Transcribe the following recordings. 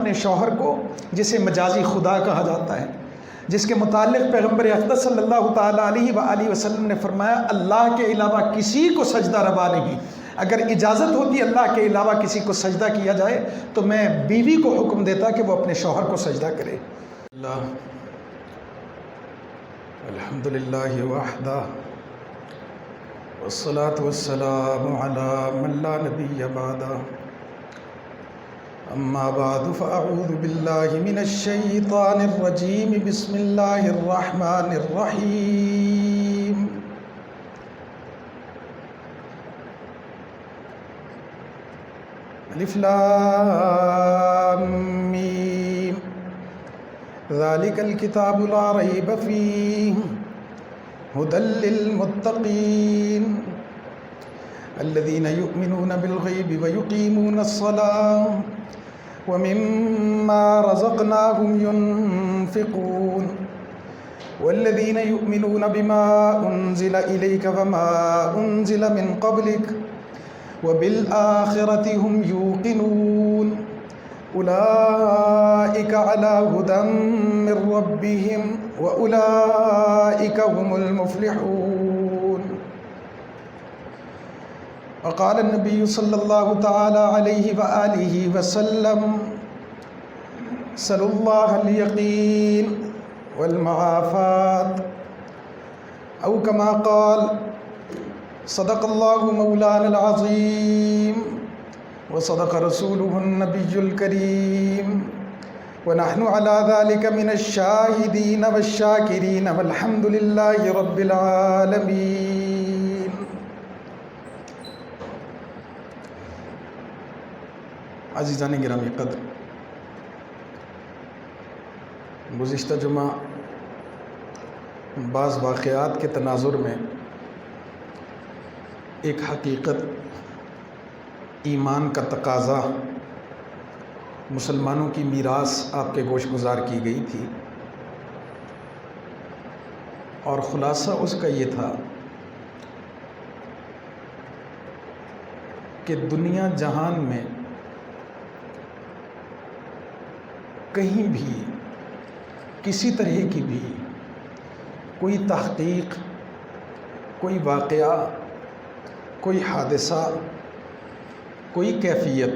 اپنے شوہر کو، جسے مجازی خدا کہا جاتا ہے، جس کے متعلق پیغمبر اقدس صلی اللہ تعالیٰ علیہ وآلہ وسلم نے فرمایا اللہ کے علاوہ کسی کو سجدہ روا نہیں۔ اگر اجازت ہوتی اللہ کے علاوہ کسی کو سجدہ کیا جائے تو میں بیوی کو حکم دیتا کہ وہ اپنے شوہر کو سجدہ کرے۔ الحمدللہ وحدہ والصلاة والسلام علی من لا نبی بعدہ، اما بعد فاعوذ باللہ من الشیطان الرجیم، بسم اللہ الرحمن الرحیم۔ الف لام میم، ذالک الکتاب لا ریب فیہ ہدی للمتقین الذین یؤمنون بالغیب ویقیمون الصلاۃ ومما رزقناهم ينفقون والذين يؤمنون بما أنزل إليك وما أنزل من قبلك وبالآخرة هم يوقنون أولئك على هدى من ربهم وأولئك هم المفلحون۔ وقال النبي صلى الله تعالى عليه وآله وسلم صلوا الله اليقين والمعافات، أو كما قال صدق الله مولانا العظيم وصدق رسوله النبي الكريم ونحن على ذلك من الشاهدين والشاكرين والحمد لله رب العالمين۔ عزیزان گرامی قدر، گزشتہ جمعہ بعض واقعات کے تناظر میں ایک حقیقت، ایمان کا تقاضا، مسلمانوں کی میراث آپ کے گوش گزار کی گئی تھی، اور خلاصہ اس کا یہ تھا کہ دنیا جہان میں کہیں بھی کسی طرح کی بھی کوئی تحقیق، کوئی واقعہ، کوئی حادثہ، کوئی کیفیت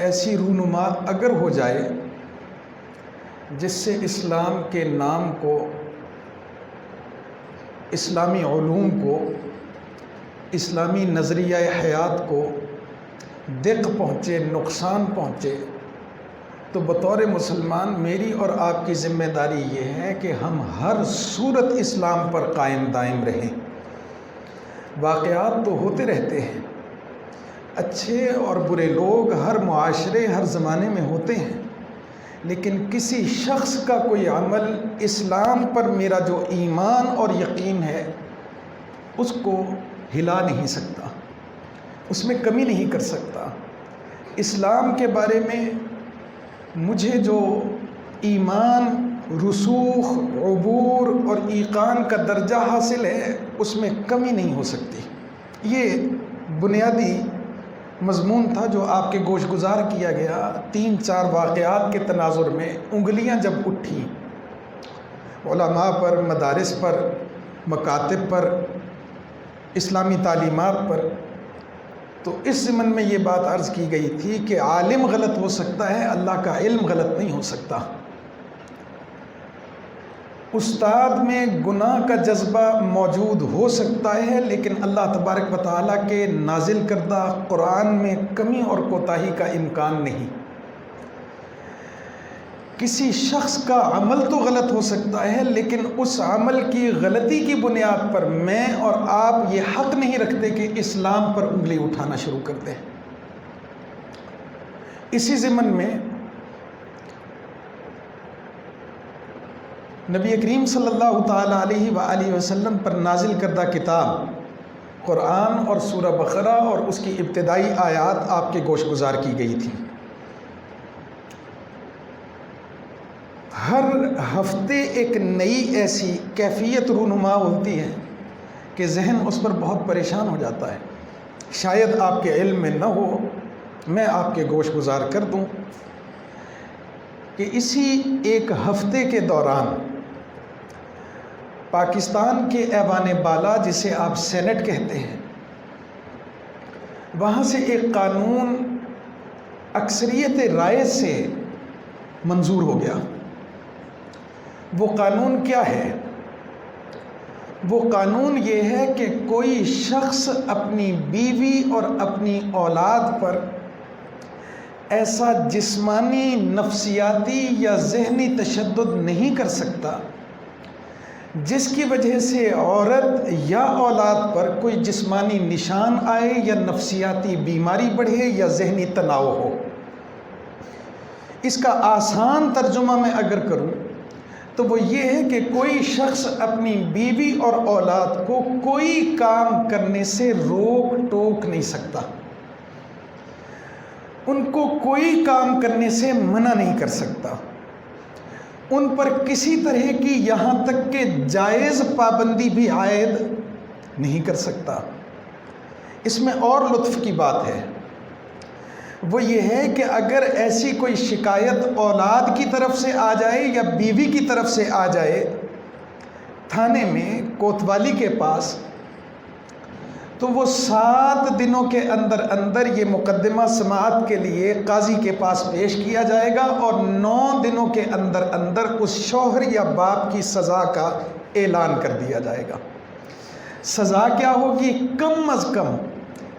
ایسی رونما اگر ہو جائے جس سے اسلام کے نام کو، اسلامی علوم کو، اسلامی نظریہ حیات کو دق پہنچے، نقصان پہنچے، تو بطور مسلمان میری اور آپ کی ذمہ داری یہ ہے کہ ہم ہر صورت اسلام پر قائم دائم رہیں۔ واقعات تو ہوتے رہتے ہیں، اچھے اور برے لوگ ہر معاشرے، ہر زمانے میں ہوتے ہیں، لیکن کسی شخص کا کوئی عمل اسلام پر میرا جو ایمان اور یقین ہے اس کو ہلا نہیں سکتا، اس میں کمی نہیں کر سکتا۔ اسلام کے بارے میں مجھے جو ایمان، رسوخ، عبور اور ایقان کا درجہ حاصل ہے اس میں کمی نہیں ہو سکتی۔ یہ بنیادی مضمون تھا جو آپ کے گوش گزار کیا گیا۔ 3-4 واقعات کے تناظر میں انگلیاں جب اٹھی علماء پر، مدارس پر، مکاتب پر، اسلامی تعلیمات پر، تو اس ضمن میں یہ بات عرض کی گئی تھی کہ عالم غلط ہو سکتا ہے، اللہ کا علم غلط نہیں ہو سکتا۔ استاد میں گناہ کا جذبہ موجود ہو سکتا ہے، لیکن اللہ تبارک و تعالیٰ کے نازل کردہ قرآن میں کمی اور کوتاہی کا امکان نہیں۔ کسی شخص کا عمل تو غلط ہو سکتا ہے، لیکن اس عمل کی غلطی کی بنیاد پر میں اور آپ یہ حق نہیں رکھتے کہ اسلام پر انگلی اٹھانا شروع کر دیں۔ اسی ضمن میں نبی کریم صلی اللہ تعالیٰ علیہ وآلہ وسلم پر نازل کردہ کتاب قرآن اور سورہ بقرہ اور اس کی ابتدائی آیات آپ کے گوش گزار کی گئی تھی۔ ہر ہفتے ایک نئی ایسی کیفیت رونما ہوتی ہے کہ ذہن اس پر بہت پریشان ہو جاتا ہے۔ شاید آپ کے علم میں نہ ہو، میں آپ کے گوش گزار کر دوں کہ اسی ایک ہفتے کے دوران پاکستان کے ایوان بالا، جسے آپ سینٹ کہتے ہیں، وہاں سے ایک قانون اکثریت رائے سے منظور ہو گیا۔ وہ قانون کیا ہے؟ وہ قانون یہ ہے کہ کوئی شخص اپنی بیوی اور اپنی اولاد پر ایسا جسمانی، نفسیاتی یا ذہنی تشدد نہیں کر سکتا جس کی وجہ سے عورت یا اولاد پر کوئی جسمانی نشان آئے یا نفسیاتی بیماری بڑھے یا ذہنی تناؤ ہو۔ اس کا آسان ترجمہ میں اگر کروں تو وہ یہ ہے کہ کوئی شخص اپنی بیوی اور اولاد کو کوئی کام کرنے سے روک ٹوک نہیں سکتا، ان کو کوئی کام کرنے سے منع نہیں کر سکتا، ان پر کسی طرح کی یہاں تک کہ جائز پابندی بھی عائد نہیں کر سکتا۔ اس میں اور لطف کی بات ہے، وہ یہ ہے کہ اگر ایسی کوئی شکایت اولاد کی طرف سے آ جائے یا بیوی کی طرف سے آ جائے تھانے میں، کوتوالی کے پاس، تو وہ 7 دنوں کے اندر اندر یہ مقدمہ سماعت کے لیے قاضی کے پاس پیش کیا جائے گا اور 9 دنوں کے اندر اندر اس شوہر یا باپ کی سزا کا اعلان کر دیا جائے گا۔ سزا کیا ہوگی؟ کم از کم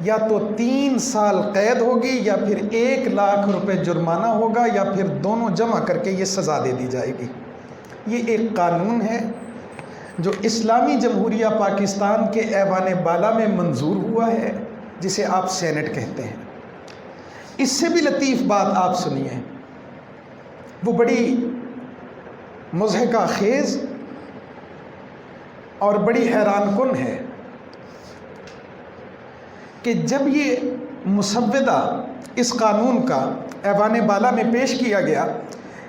یا تو 3 سال قید ہوگی یا پھر 1 لاکھ روپے جرمانہ ہوگا یا پھر دونوں جمع کر کے یہ سزا دے دی جائے گی۔ یہ ایک قانون ہے جو اسلامی جمہوریہ پاکستان کے ایوان بالا میں منظور ہوا ہے، جسے آپ سینٹ کہتے ہیں۔ اس سے بھی لطیف بات آپ سنیے، وہ بڑی مضحکہ خیز اور بڑی حیران کن ہے کہ جب یہ مسودہ اس قانون کا ایوان بالا میں پیش کیا گیا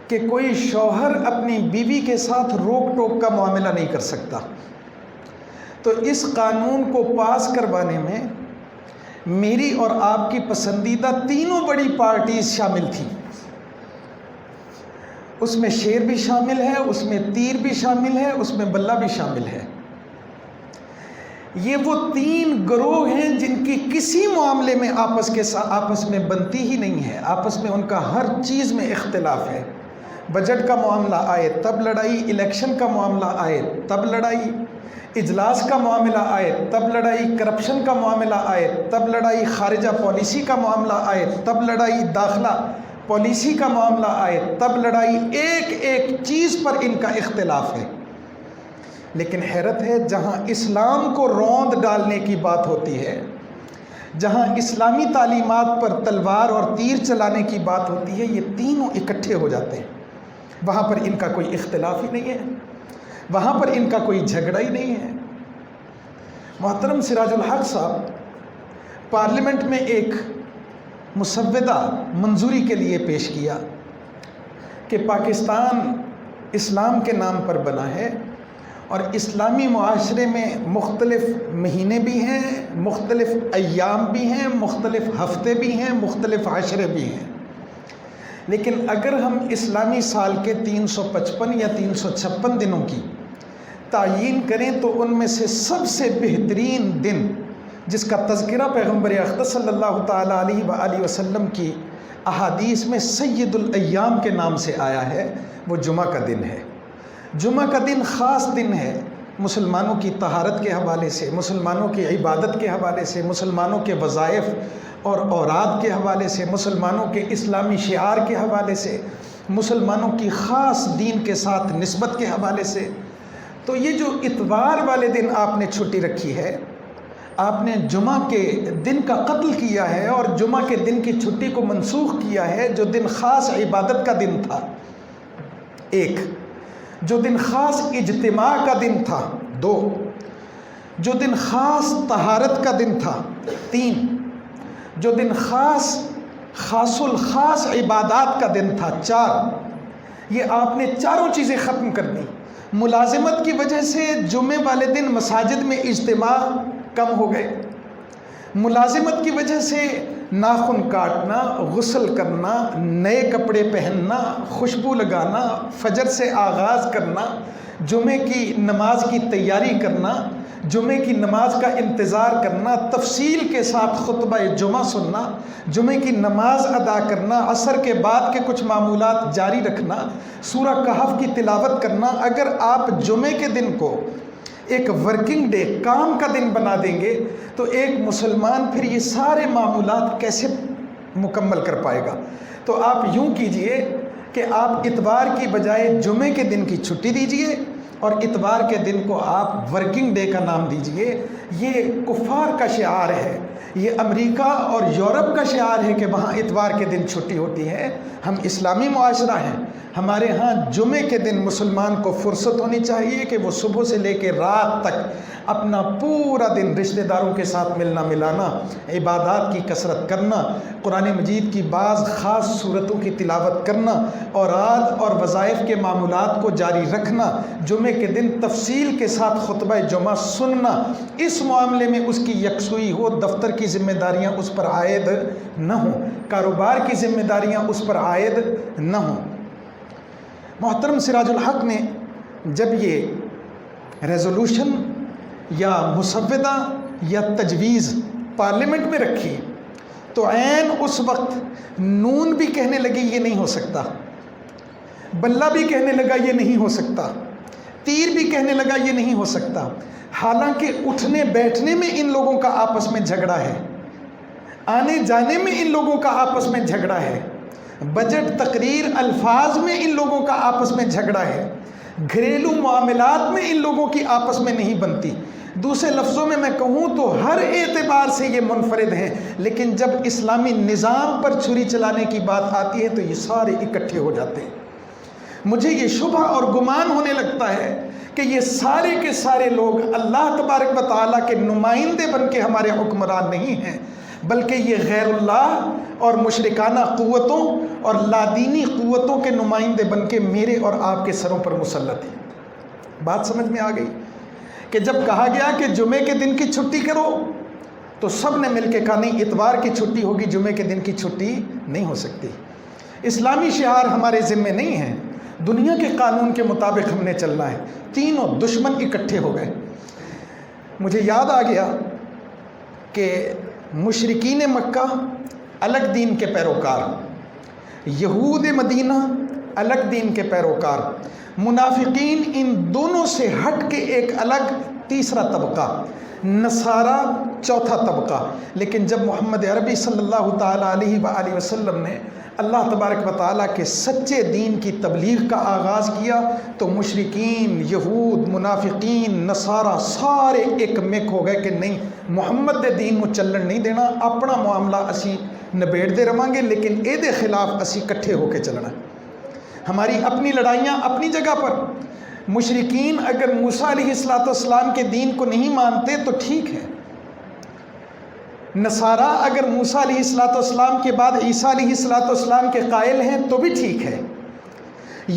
کہ کوئی شوہر اپنی بیوی کے ساتھ روک ٹوک کا معاملہ نہیں کر سکتا، تو اس قانون کو پاس کروانے میں میری اور آپ کی پسندیدہ تینوں بڑی پارٹیز شامل تھیں۔ اس میں شیر بھی شامل ہے، اس میں تیر بھی شامل ہے، اس میں بلہ بھی شامل ہے۔ یہ وہ 3 گروہ ہیں جن کی کسی معاملے میں آپس میں بنتی ہی نہیں ہے، آپس میں ان کا ہر چیز میں اختلاف ہے۔ بجٹ کا معاملہ آئے تب لڑائی، الیکشن کا معاملہ آئے تب لڑائی، اجلاس کا معاملہ آئے تب لڑائی، کرپشن کا معاملہ آئے تب لڑائی، خارجہ پالیسی کا معاملہ آئے تب لڑائی، داخلہ پالیسی کا معاملہ آئے تب لڑائی، ایک ایک چیز پر ان کا اختلاف ہے۔ لیکن حیرت ہے، جہاں اسلام کو روند ڈالنے کی بات ہوتی ہے، جہاں اسلامی تعلیمات پر تلوار اور تیر چلانے کی بات ہوتی ہے، یہ تینوں اکٹھے ہو جاتے ہیں۔ وہاں پر ان کا کوئی اختلاف ہی نہیں ہے، وہاں پر ان کا کوئی جھگڑا ہی نہیں ہے۔ محترم سراج الحق صاحب پارلیمنٹ میں ایک مسودہ منظوری کے لیے پیش کیا کہ پاکستان اسلام کے نام پر بنا ہے اور اسلامی معاشرے میں مختلف مہینے بھی ہیں، مختلف ایام بھی ہیں، مختلف ہفتے بھی ہیں، مختلف عشرے بھی ہیں، لیکن اگر ہم اسلامی سال کے 355 یا 356 دنوں کی تعیین کریں تو ان میں سے سب سے بہترین دن، جس کا تذکرہ پیغمبر اقدس صلی اللہ تعالیٰ علیہ وآلہ وسلم کی احادیث میں سید الایام کے نام سے آیا ہے، وہ جمعہ کا دن ہے۔ جمعہ کا دن خاص دن ہے، مسلمانوں کی طہارت کے حوالے سے، مسلمانوں کی عبادت کے حوالے سے، مسلمانوں کے وظائف اور اوراد کے حوالے سے، مسلمانوں کے اسلامی شعار کے حوالے سے، مسلمانوں کی خاص دین کے ساتھ نسبت کے حوالے سے۔ تو یہ جو اتوار والے دن آپ نے چھٹی رکھی ہے، آپ نے جمعہ کے دن کا قتل کیا ہے اور جمعہ کے دن کی چھٹی کو منسوخ کیا ہے، جو دن خاص عبادت کا دن تھا 1، جو دن خاص اجتماع کا دن تھا 2، جو دن خاص طہارت کا دن تھا 3، جو دن خاص الخاص عبادات کا دن تھا 4۔ یہ آپ نے چاروں چیزیں ختم کر دی۔ ملازمت کی وجہ سے جمعے والے دن مساجد میں اجتماع کم ہو گئے، ملازمت کی وجہ سے ناخن کاٹنا، غسل کرنا، نئے کپڑے پہننا، خوشبو لگانا، فجر سے آغاز کرنا، جمعے کی نماز کی تیاری کرنا، جمعے کی نماز کا انتظار کرنا، تفصیل کے ساتھ خطبہ جمعہ سننا، جمعے کی نماز ادا کرنا، عصر کے بعد کے کچھ معمولات جاری رکھنا، سورہ کہف کی تلاوت کرنا، اگر آپ جمعے کے دن کو ایک ورکنگ ڈے، کام کا دن بنا دیں گے تو ایک مسلمان پھر یہ سارے معمولات کیسے مکمل کر پائے گا؟ تو آپ یوں کیجئے کہ آپ اتوار کی بجائے جمعے کے دن کی چھٹی دیجئے اور اتوار کے دن کو آپ ورکنگ ڈے کا نام دیجئے۔ یہ کفار کا شعار ہے، یہ امریکہ اور یورپ کا شعار ہے کہ وہاں اتوار کے دن چھٹی ہوتی ہے۔ ہم اسلامی معاشرہ ہیں، ہمارے ہاں جمعے کے دن مسلمان کو فرصت ہونی چاہیے کہ وہ صبح سے لے کے رات تک اپنا پورا دن رشتہ داروں کے ساتھ ملنا ملانا، عبادات کی کثرت کرنا، قرآن مجید کی بعض خاص صورتوں کی تلاوت کرنا، اوراد اور وظائف کے معمولات کو جاری رکھنا، جمعے کے دن تفصیل کے ساتھ خطبہ جمعہ سننا، اس معاملے میں اس کی یکسوئی ہو، دفتر کی ذمہ داریاں اس پر عائد نہ ہوں، کاروبار کی ذمہ داریاں اس پر عائد نہ ہوں۔ محترم سراج الحق نے جب یہ ریزولوشن یا مسودہ یا تجویز پارلیمنٹ میں رکھی تو عین اس وقت نون بھی کہنے لگی یہ نہیں ہو سکتا، بلہ بھی کہنے لگا یہ نہیں ہو سکتا، تیر بھی کہنے لگا یہ نہیں ہو سکتا، حالانکہ اٹھنے بیٹھنے میں ان لوگوں کا آپس میں جھگڑا ہے، آنے جانے میں ان لوگوں کا آپس میں جھگڑا ہے، بجٹ تقریر الفاظ میں ان لوگوں کا آپس میں جھگڑا ہے، گھریلو معاملات میں ان لوگوں کی آپس میں نہیں بنتی۔ دوسرے لفظوں میں کہوں تو ہر اعتبار سے یہ منفرد ہیں، لیکن جب اسلامی نظام پر چھری چلانے کی بات آتی ہے تو یہ سارے اکٹھے ہو جاتے ہیں۔ مجھے یہ شبہ اور گمان ہونے لگتا ہے کہ یہ سارے کے سارے لوگ اللہ تبارک و تعالیٰ کے نمائندے بن کے ہمارے حکمران نہیں ہیں، بلکہ یہ غیر اللہ اور مشرکانہ قوتوں اور لادینی قوتوں کے نمائندے بن کے میرے اور آپ کے سروں پر مسلط ہیں۔ بات سمجھ میں آ گئی کہ جب کہا گیا کہ جمعے کے دن کی چھٹی کرو تو سب نے مل کے کہا نہیں، اتوار کی چھٹی ہوگی، جمعے کے دن کی چھٹی نہیں ہو سکتی۔ اسلامی شعار ہمارے ذمے نہیں ہیں، دنیا کے قانون کے مطابق ہم نے چلنا ہے۔ تینوں دشمن اکٹھے ہو گئے۔ مجھے یاد آ گیا کہ مشرکین مکہ الگ دین کے پیروکار، یہود مدینہ الگ دین کے پیروکار، منافقین ان دونوں سے ہٹ کے ایک الگ تیسرا طبقہ، نصارہ چوتھا طبقہ۔ لیکن جب محمد عربی صلی اللہ تعالیٰ علیہ وآلہ وسلم نے اللہ تبارک و تعالیٰ کے سچے دین کی تبلیغ کا آغاز کیا تو مشرکین، یہود، منافقین، نصارہ سارے ایک مک ہو گئے کہ نہیں، محمد دے دین کو چلن نہیں دینا، اپنا معاملہ اسی نبیڑ دے رواں گے، لیکن اے دے خلاف اسی کٹھے ہو کے چلنا۔ ہماری اپنی لڑائیاں اپنی جگہ پر، مشرکین اگر موسیٰ علیہ السلام کے دین کو نہیں مانتے تو ٹھیک ہے، نصارہ اگر موسیٰ علیہ السلام کے بعد عیسیٰ علیہ السلام کے قائل ہیں تو بھی ٹھیک ہے،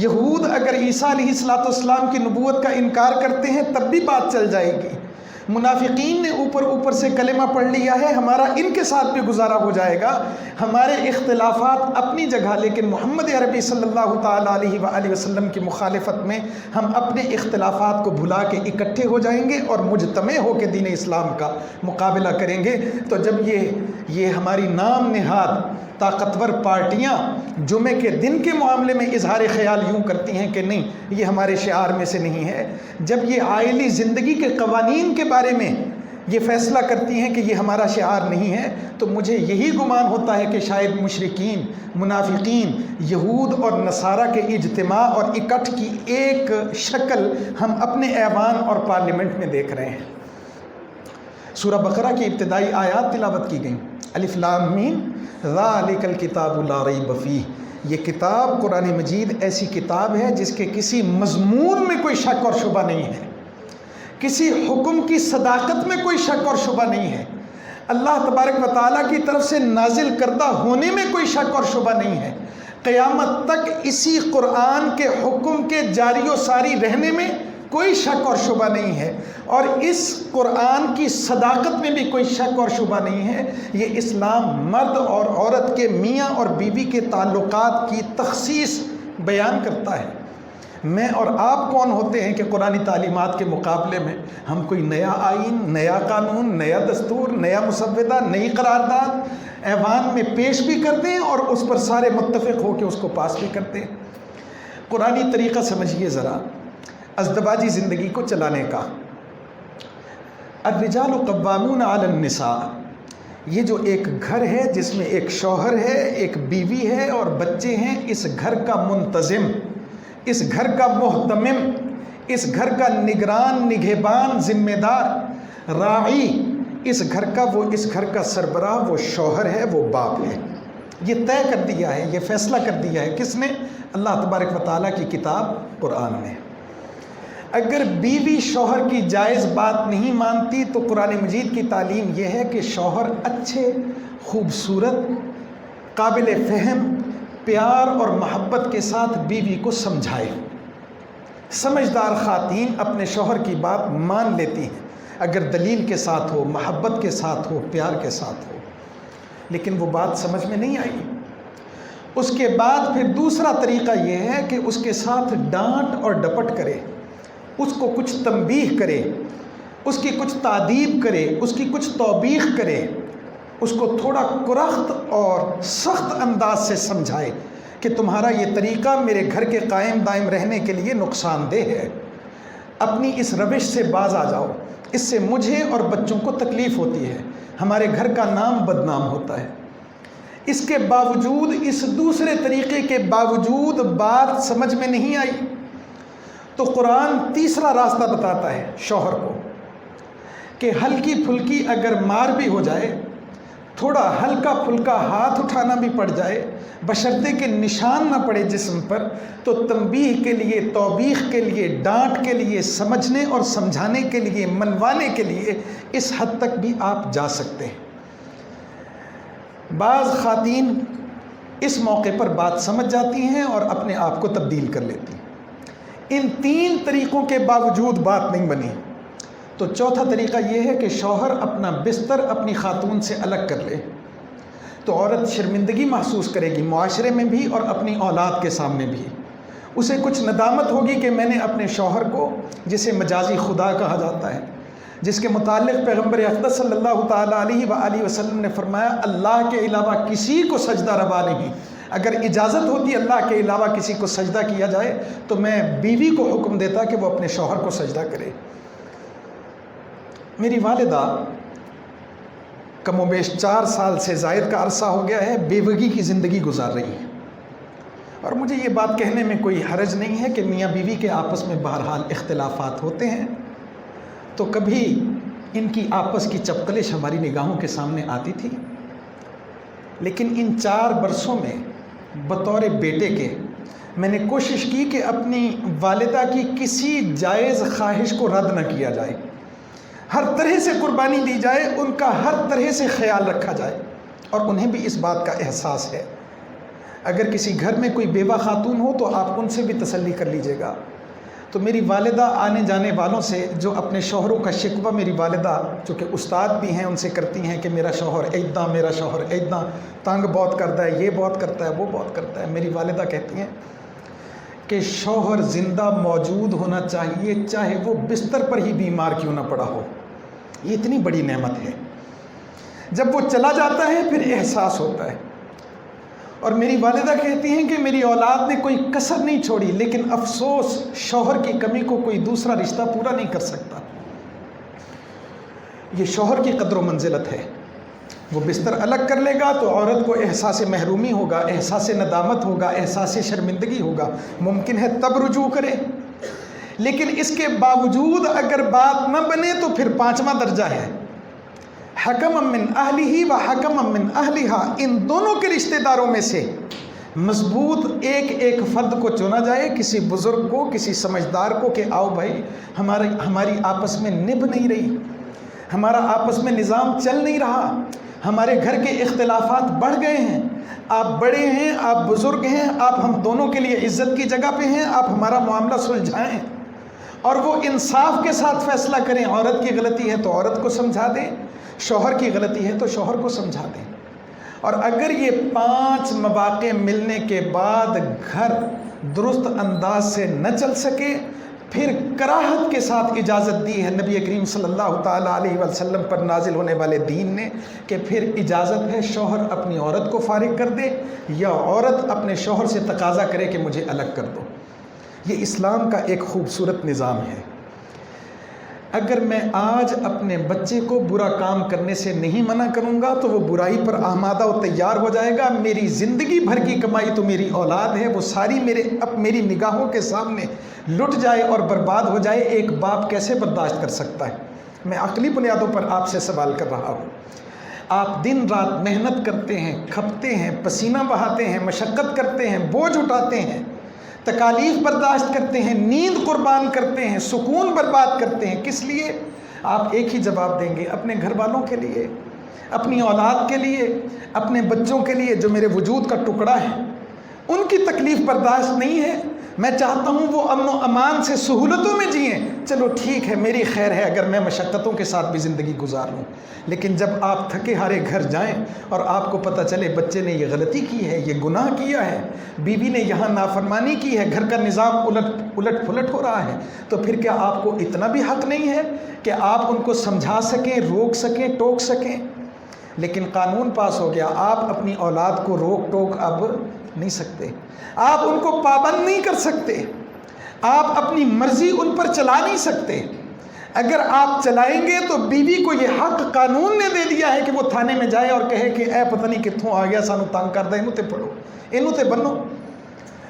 یہود اگر عیسیٰ علیہ السلام کی نبوت کا انکار کرتے ہیں تب بھی بات چل جائے گی، منافقین نے اوپر سے کلمہ پڑھ لیا ہے، ہمارا ان کے ساتھ بھی گزارا ہو جائے گا۔ ہمارے اختلافات اپنی جگہ، لیکن محمد عربی صلی اللہ تعالیٰ علیہ وآلہ وسلم کی مخالفت میں ہم اپنے اختلافات کو بھلا کے اکٹھے ہو جائیں گے اور مجتمع ہو کے دین اسلام کا مقابلہ کریں گے۔ تو جب یہ ہماری نام نہاد طاقتور پارٹیاں جمعے کے دن کے معاملے میں اظہار خیال یوں کرتی ہیں کہ نہیں یہ ہمارے شعار میں سے نہیں ہے، جب یہ عائلی زندگی کے قوانین کے بارے میں یہ فیصلہ کرتی ہیں کہ یہ ہمارا شعار نہیں ہے، تو مجھے یہی گمان ہوتا ہے کہ شاید مشرکین، منافقین، یہود اور نصارہ کے اجتماع اور اکٹھ کی ایک شکل ہم اپنے ایوان اور پارلیمنٹ میں دیکھ رہے ہیں۔ سورہ بقرہ کی ابتدائی آیات تلاوت کی گئیں، الف لام میم ذالک الکتاب لا ریب فیہ، یہ کتاب قرآن مجید ایسی کتاب ہے جس کے کسی مضمون میں کوئی شک اور شبہ نہیں ہے، کسی حکم کی صداقت میں کوئی شک اور شبہ نہیں ہے، اللہ تبارک و تعالیٰ کی طرف سے نازل کردہ ہونے میں کوئی شک اور شبہ نہیں ہے، قیامت تک اسی قرآن کے حکم کے جاری و ساری رہنے میں کوئی شک اور شبہ نہیں ہے، اور اس قرآن کی صداقت میں بھی کوئی شک اور شبہ نہیں ہے۔ یہ اسلام مرد اور عورت کے، میاں اور بیوی کے تعلقات کی تخصیص بیان کرتا ہے۔ میں اور آپ کون ہوتے ہیں کہ قرآنی تعلیمات کے مقابلے میں ہم کوئی نیا آئین، نیا قانون، نیا دستور، نیا مسودہ، نئی قرارداد ایوان میں پیش بھی کرتے ہیں اور اس پر سارے متفق ہو کے اس کو پاس بھی کرتے ہیں۔ قرآنی طریقہ سمجھیے ذرا ازدواجی زندگی کو چلانے کا۔ الرجال قوامون علی النساء، یہ جو ایک گھر ہے جس میں ایک شوہر ہے، ایک بیوی ہے اور بچے ہیں، اس گھر کا منتظم، اس گھر کا محتمم، اس گھر کا نگران، نگہبان، ذمہ دار، راعی، اس گھر کا، وہ اس گھر کا سربراہ وہ شوہر ہے، وہ باپ ہے۔ یہ طے کر دیا ہے، یہ فیصلہ کر دیا ہے کس نے؟ اللہ تبارک و تعالیٰ کی کتاب قرآن میں۔ اگر بیوی شوہر کی جائز بات نہیں مانتی تو قرآن مجید کی تعلیم یہ ہے کہ شوہر اچھے، خوبصورت، قابل فہم، پیار اور محبت کے ساتھ بیوی کو سمجھائے۔ سمجھدار خواتین اپنے شوہر کی بات مان لیتی ہیں اگر دلیل کے ساتھ ہو، محبت کے ساتھ ہو، پیار کے ساتھ ہو، لیکن وہ بات سمجھ میں نہیں آئی۔ اس کے بعد پھر دوسرا طریقہ یہ ہے کہ اس کے ساتھ ڈانٹ اور ڈپٹ کرے، اس کو کچھ تنبیہ کرے، اس کی کچھ تادیب کرے، اس کی کچھ توبیخ کرے، اس کو تھوڑا کرخت اور سخت انداز سے سمجھائے کہ تمہارا یہ طریقہ میرے گھر کے قائم دائم رہنے کے لیے نقصان دہ ہے، اپنی اس روش سے باز آ جاؤ، اس سے مجھے اور بچوں کو تکلیف ہوتی ہے، ہمارے گھر کا نام بدنام ہوتا ہے۔ اس کے باوجود، اس دوسرے طریقے کے باوجود بات سمجھ میں نہیں آئی تو قرآن تیسرا راستہ بتاتا ہے شوہر کو کہ ہلکی پھلکی اگر مار بھی ہو جائے، تھوڑا ہلکا پھلکا ہاتھ اٹھانا بھی پڑ جائے، بشرطے کہ نشان نہ پڑے جسم پر، تو تنبیہ کے لیے، توبیخ کے لیے، ڈانٹ کے لیے، سمجھنے اور سمجھانے کے لیے، منوانے کے لیے اس حد تک بھی آپ جا سکتے ہیں۔ بعض خواتین اس موقع پر بات سمجھ جاتی ہیں اور اپنے آپ کو تبدیل کر لیتی ہیں۔ ان تین طریقوں کے باوجود بات نہیں بنی تو چوتھا طریقہ یہ ہے کہ شوہر اپنا بستر اپنی خاتون سے الگ کر لے، تو عورت شرمندگی محسوس کرے گی، معاشرے میں بھی اور اپنی اولاد کے سامنے بھی۔ اسے کچھ ندامت ہوگی کہ میں نے اپنے شوہر کو، جسے مجازی خدا کہا جاتا ہے، جس کے متعلق پیغمبر اقدس صلی اللہ تعالیٰ علیہ وآلہ وسلم نے فرمایا اللہ کے علاوہ کسی کو سجدہ روا نہیں، اگر اجازت ہوتی اللہ کے علاوہ کسی کو سجدہ کیا جائے تو میں بیوی کو حکم دیتا کہ وہ اپنے شوہر کو سجدہ کرے۔ میری والدہ کم و بیش 4 سال سے زائد کا عرصہ ہو گیا ہے بیوگی کی زندگی گزار رہی ہیں، اور مجھے یہ بات کہنے میں کوئی حرج نہیں ہے کہ میاں بیوی کے آپس میں بہرحال اختلافات ہوتے ہیں، تو کبھی ان کی آپس کی چپقلش ہماری نگاہوں کے سامنے آتی تھی، لیکن ان 4 برسوں میں بطور بیٹے کے میں نے کوشش کی کہ اپنی والدہ کی کسی جائز خواہش کو رد نہ کیا جائے، ہر طرح سے قربانی دی جائے، ان کا ہر طرح سے خیال رکھا جائے، اور انہیں بھی اس بات کا احساس ہے۔ اگر کسی گھر میں کوئی بیوہ خاتون ہو تو آپ ان سے بھی تسلی کر لیجئے گا۔ تو میری والدہ آنے جانے والوں سے جو اپنے شوہروں کا شکوہ میری والدہ چونکہ استاد بھی ہیں ان سے کرتی ہیں کہ میرا شوہر ایداں، میرا شوہر ایداں، تنگ بہت کرتا ہے، یہ بہت کرتا ہے، وہ بہت کرتا ہے، میری والدہ کہتی ہیں کہ شوہر زندہ موجود ہونا چاہیے چاہے وہ بستر پر ہی بیمار کیوں نہ پڑا ہو، یہ اتنی بڑی نعمت ہے۔ جب وہ چلا جاتا ہے پھر احساس ہوتا ہے، اور میری والدہ کہتی ہیں کہ میری اولاد نے کوئی کسر نہیں چھوڑی، لیکن افسوس شوہر کی کمی کو کوئی دوسرا رشتہ پورا نہیں کر سکتا۔ یہ شوہر کی قدر و منزلت ہے، وہ بستر الگ کر لے گا تو عورت کو احساس محرومی ہوگا، احساس ندامت ہوگا، احساس شرمندگی ہوگا، ممکن ہے تب رجوع کرے، لیکن اس کے باوجود اگر بات نہ بنے تو پھر 5واں درجہ ہے حکم من اہلہ و حکم من اہلہا، ان دونوں کے رشتہ داروں میں سے مضبوط ایک فرد کو چنا جائے، کسی بزرگ کو، کسی سمجھدار کو، کہ آؤ بھائی ہماری آپس میں نبھ نہیں رہی، ہمارا آپس میں نظام چل نہیں رہا، ہمارے گھر کے اختلافات بڑھ گئے ہیں، آپ بڑے ہیں، آپ بزرگ ہیں، آپ ہم دونوں کے لیے عزت کی جگہ پہ ہیں، آپ ہمارا معاملہ سلجھائیں۔ اور وہ انصاف کے ساتھ فیصلہ کریں. عورت کی غلطی ہے تو عورت کو سمجھا دیں, شوہر کی غلطی ہے تو شوہر کو سمجھا دیں. اور اگر یہ 5 مواقع ملنے کے بعد گھر درست انداز سے نہ چل سکے, پھر کراہت کے ساتھ اجازت دی ہے نبی کریم صلی اللہ تعالیٰ علیہ وسلم پر نازل ہونے والے دین نے کہ پھر اجازت ہے شوہر اپنی عورت کو فارغ کر دے یا عورت اپنے شوہر سے تقاضا کرے کہ مجھے الگ کر دو. یہ اسلام کا ایک خوبصورت نظام ہے. اگر میں آج اپنے بچے کو برا کام کرنے سے نہیں منع کروں گا تو وہ برائی پر آمادہ و تیار ہو جائے گا. میری زندگی بھر کی کمائی تو میری اولاد ہے, وہ ساری میری نگاہوں کے سامنے لٹ جائے اور برباد ہو جائے. ایک باپ کیسے برداشت کر سکتا ہے؟ میں عقلی بنیادوں پر آپ سے سوال کر رہا ہوں. آپ دن رات محنت کرتے ہیں, کھپتے ہیں, پسینہ بہاتے ہیں, مشقت کرتے ہیں, بوجھ اٹھاتے ہیں, تکالیف برداشت کرتے ہیں, نیند قربان کرتے ہیں, سکون برباد کرتے ہیں. کس لیے؟ آپ ایک ہی جواب دیں گے, اپنے گھر والوں کے لیے, اپنی اولاد کے لیے, اپنے بچوں کے لیے جو میرے وجود کا ٹکڑا ہے. ان کی تکلیف برداشت نہیں ہے. میں چاہتا ہوں وہ امن و امان سے سہولتوں میں جئیں. چلو ٹھیک ہے, میری خیر ہے اگر میں مشقتوں کے ساتھ بھی زندگی گزار لوں, لیکن جب آپ تھکے ہارے گھر جائیں اور آپ کو پتہ چلے بچے نے یہ غلطی کی ہے, یہ گناہ کیا ہے, بیوی نے یہاں نافرمانی کی ہے, گھر کا نظام الٹ پھلٹ ہو رہا ہے, تو پھر کیا آپ کو اتنا بھی حق نہیں ہے کہ آپ ان کو سمجھا سکیں, روک سکیں, ٹوک سکیں؟ لیکن قانون پاس ہو گیا, آپ اپنی اولاد کو روک ٹوک اب نہیں سکتے, آپ ان کو پابند نہیں کر سکتے, آپ اپنی مرضی ان پر چلا نہیں سکتے. اگر آپ چلائیں گے تو بیوی کو یہ حق قانون نے دے دیا ہے کہ وہ تھانے میں جائے اور کہے کہ اے پتہ نہیں کتھوں آ گیا, سانو تنگ کردا, انہوں تے پڑھو, انہوں تے بنو.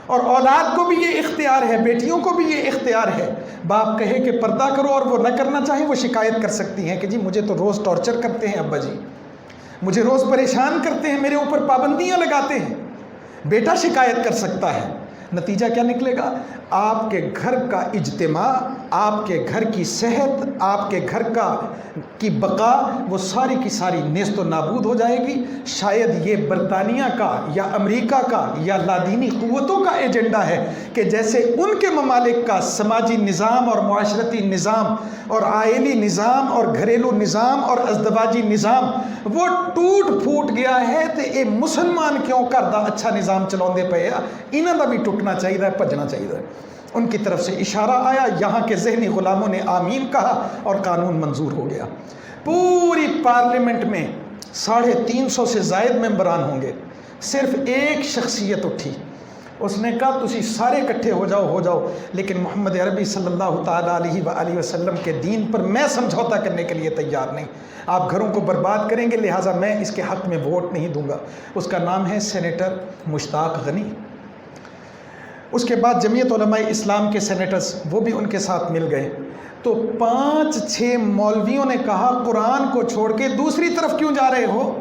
اور اولاد کو بھی یہ اختیار ہے, بیٹیوں کو بھی یہ اختیار ہے. باپ کہے کہ پردہ کرو اور وہ نہ کرنا چاہے, وہ شکایت کر سکتی ہیں کہ جی مجھے تو روز ٹارچر کرتے ہیں ابا جی, مجھے روز پریشان کرتے ہیں, میرے اوپر پابندیاں لگاتے ہیں. بیٹا شکایت کر سکتا ہے. نتیجہ کیا نکلے گا؟ آپ کے گھر کا اجتماع, آپ کے گھر کی صحت, آپ کے گھر کی بقا, وہ ساری کی ساری نیست و نابود ہو جائے گی. شاید یہ برطانیہ کا یا امریکہ کا یا لادینی قوتوں کا ایجنڈا ہے کہ جیسے ان کے ممالک کا سماجی نظام اور معاشرتی نظام اور آئلی نظام اور گھریلو نظام اور ازدواجی نظام وہ ٹوٹ پھوٹ گیا ہے, تو اے مسلمان کیوں کردا اچھا نظام چلاؤندے پئے آ, انہاں دا بھی ٹوٹنا چاہیے, بھجنا چاہیے. ان کی طرف سے اشارہ آیا, یہاں کے ذہنی غلاموں نے آمین کہا اور قانون منظور ہو گیا. پوری پارلیمنٹ میں 350 سے زائد ممبران ہوں گے, صرف ایک شخصیت اٹھی, اس نے کہا تسی سارے اکٹھے ہو جاؤ, لیکن محمد عربی صلی اللہ تعالیٰ علیہ وآلہ وسلم کے دین پر میں سمجھوتا کرنے کے لیے تیار نہیں. آپ گھروں کو برباد کریں گے, لہٰذا میں اس کے حق میں ووٹ نہیں دوں گا. اس کا نام ہے سینیٹر مشتاق غنی. اس کے بعد جمعیت علماء اسلام کے سینیٹرز وہ بھی ان کے ساتھ مل گئے. تو 5-6 مولویوں نے کہا قرآن کو چھوڑ کے دوسری طرف کیوں جا رہے ہو,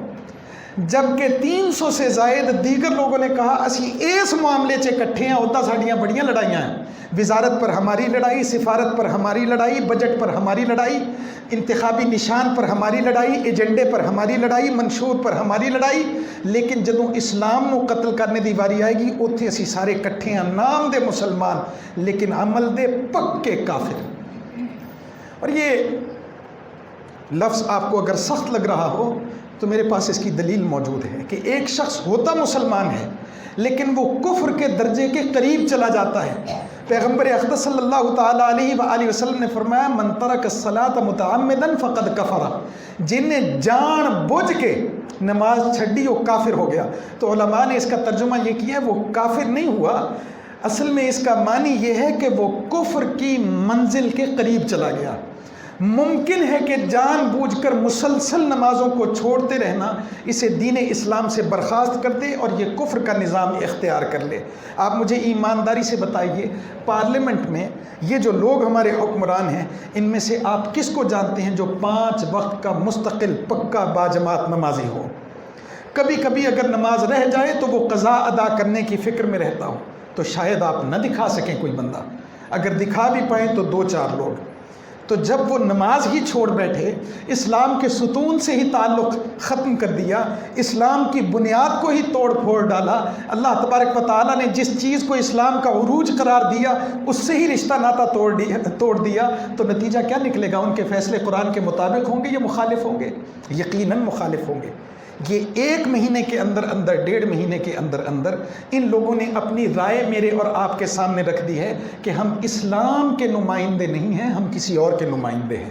جبکہ 300 سے زائد دیگر لوگوں نے کہا اسی اس معاملے سے اکٹھے ہیں, ہوتا ساڑیاں بڑیاں لڑائیاں ہیں, وزارت پر ہماری لڑائی, سفارت پر ہماری لڑائی, بجٹ پر ہماری لڑائی, انتخابی نشان پر ہماری لڑائی, ایجنڈے پر ہماری لڑائی, منشور پر ہماری لڑائی. لیکن جدوں اسلام نو قتل کرنے دی واری آئے گی اوتھے اسی سارے اکٹھے ہیں, نام دے مسلمان لیکن عمل دے پکے کافر. اور یہ لفظ آپ کو اگر سخت لگ رہا ہو تو میرے پاس اس کی دلیل موجود ہے کہ ایک شخص ہوتا مسلمان ہے لیکن وہ کفر کے درجے کے قریب چلا جاتا ہے. پیغمبر اقدس صلی اللہ تعالیٰ علیہ وآلہ وسلم نے فرمایا من ترک الصلاۃ متعمدا فقد کفر, جن نے جان بوجھ کے نماز چھڈی وہ کافر ہو گیا. تو علماء نے اس کا ترجمہ یہ کیا ہے وہ کافر نہیں ہوا, اصل میں اس کا معنی یہ ہے کہ وہ کفر کی منزل کے قریب چلا گیا. ممکن ہے کہ جان بوجھ کر مسلسل نمازوں کو چھوڑتے رہنا اسے دین اسلام سے برخاست کر دے اور یہ کفر کا نظام اختیار کر لے. آپ مجھے ایمانداری سے بتائیے, پارلیمنٹ میں یہ جو لوگ ہمارے حکمران ہیں ان میں سے آپ کس کو جانتے ہیں جو 5 وقت کا مستقل پکا باجماعت نمازی ہو؟ کبھی کبھی اگر نماز رہ جائے تو وہ قضا ادا کرنے کی فکر میں رہتا ہو, تو شاید آپ نہ دکھا سکیں کوئی بندہ, اگر دکھا بھی پائیں تو 2-4 لوگ. تو جب وہ نماز ہی چھوڑ بیٹھے، اسلام کے ستون سے ہی تعلق ختم کر دیا، اسلام کی بنیاد کو ہی توڑ پھوڑ ڈالا، اللہ تبارک و تعالیٰ نے جس چیز کو اسلام کا عروج قرار دیا اس سے ہی رشتہ ناتا توڑ دیا، تو نتیجہ کیا نکلے گا؟ ان کے فیصلے قرآن کے مطابق ہوں گے یا مخالف ہوں گے؟ یقیناً مخالف ہوں گے۔ یہ 1 مہینے کے اندر 1.5 مہینے کے اندر ان لوگوں نے اپنی رائے میرے اور آپ کے سامنے رکھ دی ہے کہ ہم اسلام کے نمائندے نہیں ہیں، ہم کسی اور کے نمائندے ہیں،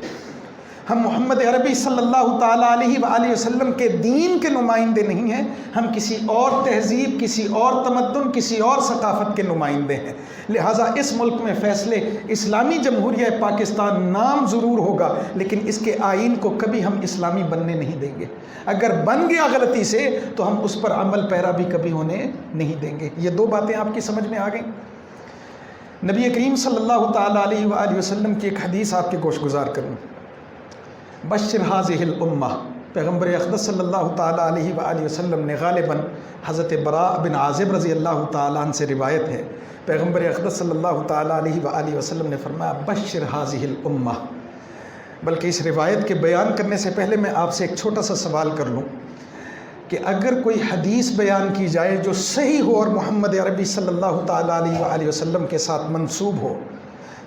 ہم محمد عربی صلی اللہ تعالیٰ علیہ وآلہ وسلم کے دین کے نمائندے نہیں ہیں، ہم کسی اور تہذیب، کسی اور تمدن، کسی اور ثقافت کے نمائندے ہیں۔ لہٰذا اس ملک میں فیصلے اسلامی جمہوریہ پاکستان نام ضرور ہوگا، لیکن اس کے آئین کو کبھی ہم اسلامی بننے نہیں دیں گے۔ اگر بن گیا غلطی سے تو ہم اس پر عمل پیرا بھی کبھی ہونے نہیں دیں گے۔ یہ 2 باتیں آپ کی سمجھ میں آ گئیں؟ نبی کریم صلی اللہ تعالیٰ علیہ وآلہ وسلم کی ایک حدیث آپ کے گوش گزار کروں۔ بشر حاضح الامہ، پیغمبر اقدس صلی اللہ تعالیٰ علیہ وآلہ وسلم نے غالباً حضرت براء بن عازب رضی اللہ تعالیٰ عنہ سے روایت ہے، پیغمبر اقدس صلی اللہ تعالیٰ علیہ وآلہ وسلم نے فرمایا بشر حاضح الامہ۔ بلکہ اس روایت کے بیان کرنے سے پہلے میں آپ سے ایک چھوٹا سا سوال کر لوں کہ اگر کوئی حدیث بیان کی جائے جو صحیح ہو اور محمد عربی صلی اللہ تعالیٰ علیہ وآلہ وسلم کے ساتھ منسوب ہو،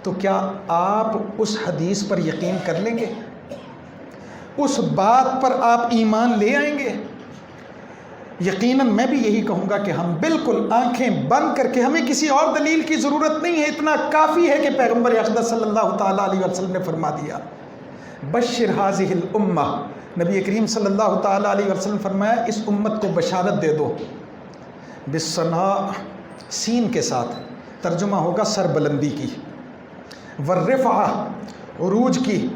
تو کیا آپ اس حدیث پر یقین کر لیں گے؟ اس بات پر آپ ایمان لے آئیں گے؟ یقیناً میں بھی یہی کہوں گا کہ ہم بالکل آنکھیں بند کر کے، ہمیں کسی اور دلیل کی ضرورت نہیں ہے، اتنا کافی ہے کہ پیغمبر اقدس صلی اللہ تعالیٰ علیہ وسلم نے فرما دیا بشر حاضح الامہ۔ نبی کریم صلی اللہ تعالیٰ علیہ وسلم فرمایا اس امت کو بشارت دے دو بالثناء، سین کے ساتھ، ترجمہ ہوگا سربلندی کی، والرفعہ، عروج کی،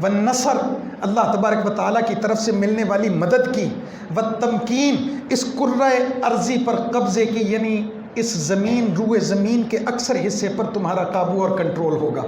والنصر، اللہ تبارک و تعالیٰ کی طرف سے ملنے والی مدد کی، والتمکین، اس کرۂ ارضی پر قبضے کی، یعنی اس زمین، روئے زمین کے اکثر حصے پر تمہارا قابو اور کنٹرول ہوگا۔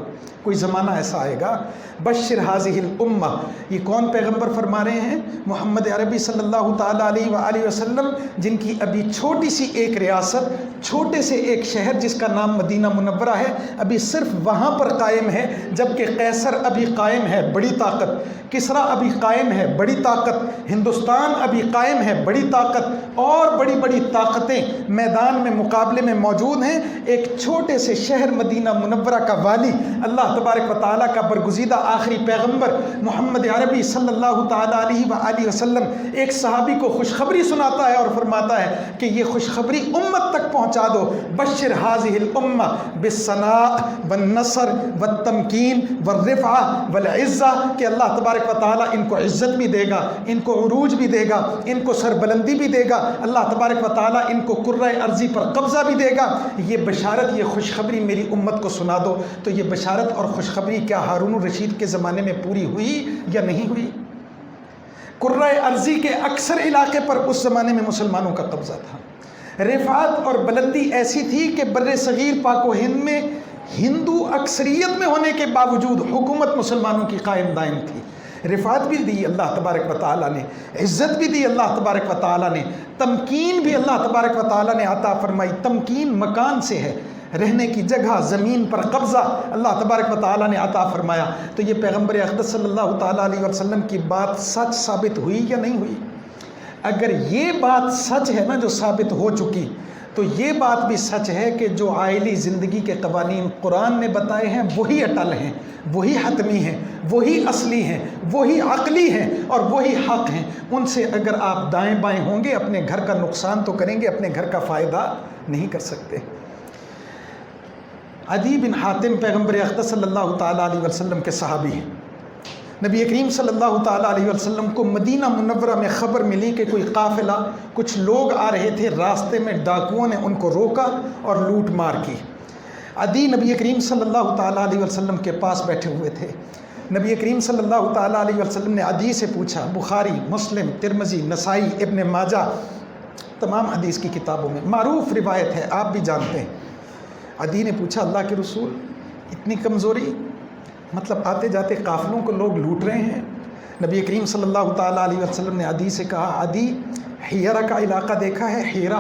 کوئی زمانہ ایسا آئے گا۔ بشر حاضح الامہ، یہ کون پیغمبر فرما رہے ہیں؟ محمد عربی صلی اللہ تعالیٰ علیہ وآلہ وسلم، جن کی ابھی چھوٹی سی ایک ریاست، چھوٹے سے ایک شہر جس کا نام مدینہ منورہ ہے، ابھی صرف وہاں پر قائم ہے، جبکہ قیصر ابھی قائم ہے، بڑی طاقت، کسریٰ ابھی قائم ہے، بڑی طاقت، ہندوستان ابھی قائم ہے، بڑی طاقت، اور بڑی بڑی طاقتیں میدان میں مقابلے میں موجود ہیں۔ ایک چھوٹے سے شہر مدینہ منورہ کا والی، اللہ تبارک و تعالیٰ کا برگزیدہ آخری پیغمبر محمد عربی صلی اللہ تعالیٰ علیہ وآلہ وسلم ایک صحابی کو خوشخبری سناتا ہے اور فرماتا ہے کہ یہ خوشخبری امت تک پہنچا دو، بشر حاضح الامہ بالثناء والنصر والتمکین والرفعہ والعزہ، کہ اللہ تبارک و تعالیٰ ان کو عزت بھی دے گا، ان کو عروج بھی دے گا، ان کو سربلندی بھی دے گا، اللہ تبارک و تعالیٰ ان کو کرۂ ارضی پر قبضہ بھی دے گا۔ یہ بشارت، یہ خوشخبری میری امت کو سنا دو۔ تو یہ بشارت اور خوشخبری کیا ہارون الرشید کے زمانے میں پوری ہوئی یا نہیں ہوئی؟ کرۂ ارضی کے اکثر علاقے پر اس زمانے میں مسلمانوں کا قبضہ تھا۔ رفعت اور بلندی ایسی تھی کہ بر صغیر پاک و ہند میں ہندو اکثریت میں ہونے کے باوجود حکومت مسلمانوں کی قائم دائم تھی۔ رفعت بھی دی اللہ تبارک و تعالیٰ نے، عزت بھی دی اللہ تبارک و تعالیٰ نے، تمکین بھی اللہ تبارک و تعالیٰ نے عطا فرمائی۔ تمکین مکان سے ہے، رہنے کی جگہ، زمین پر قبضہ اللہ تبارک و تعالیٰ نے عطا فرمایا۔ تو یہ پیغمبر اقدس صلی اللہ تعالیٰ علیہ وسلم کی بات سچ ثابت ہوئی یا نہیں ہوئی؟ اگر یہ بات سچ ہے نا جو ثابت ہو چکی، تو یہ بات بھی سچ ہے کہ جو عائلی زندگی کے قوانین قرآن نے بتائے ہیں وہی اٹل ہیں، وہی حتمی ہیں، وہی اصلی ہیں، وہی عقلی ہیں اور وہی حق ہیں۔ ان سے اگر آپ دائیں بائیں ہوں گے اپنے گھر کا نقصان تو کریں گے، اپنے گھر کا فائدہ نہیں کر سکتے۔ عدی بن حاتم پیغمبر اقدس صلی اللہ تعالیٰ علیہ وسلم کے صحابی ہیں۔ نبی کریم صلی اللہ تعالیٰ علیہ وسلم کو مدینہ منورہ میں خبر ملی کہ کوئی قافلہ، کچھ لوگ آ رہے تھے، راستے میں ڈاکوؤں نے ان کو روکا اور لوٹ مار کی۔ عدی نبی کریم صلی اللہ تعالیٰ علیہ وسلم کے پاس بیٹھے ہوئے تھے۔ نبی کریم صلی اللہ تعالیٰ علیہ وسلم نے عدی سے پوچھا، بخاری، مسلم، ترمذی، نسائی، ابن ماجہ، تمام حدیث کی کتابوں میں معروف روایت ہے، آپ بھی جانتے ہیں۔ عدی نے پوچھا، اللہ کے رسول، اتنی کمزوری، مطلب آتے جاتے قافلوں کو لوگ لوٹ رہے ہیں۔ نبی کریم صلی اللہ تعالیٰ علیہ وسلم نے عدی سے کہا، عدی، حیرہ کا علاقہ دیکھا ہے؟ حیرہ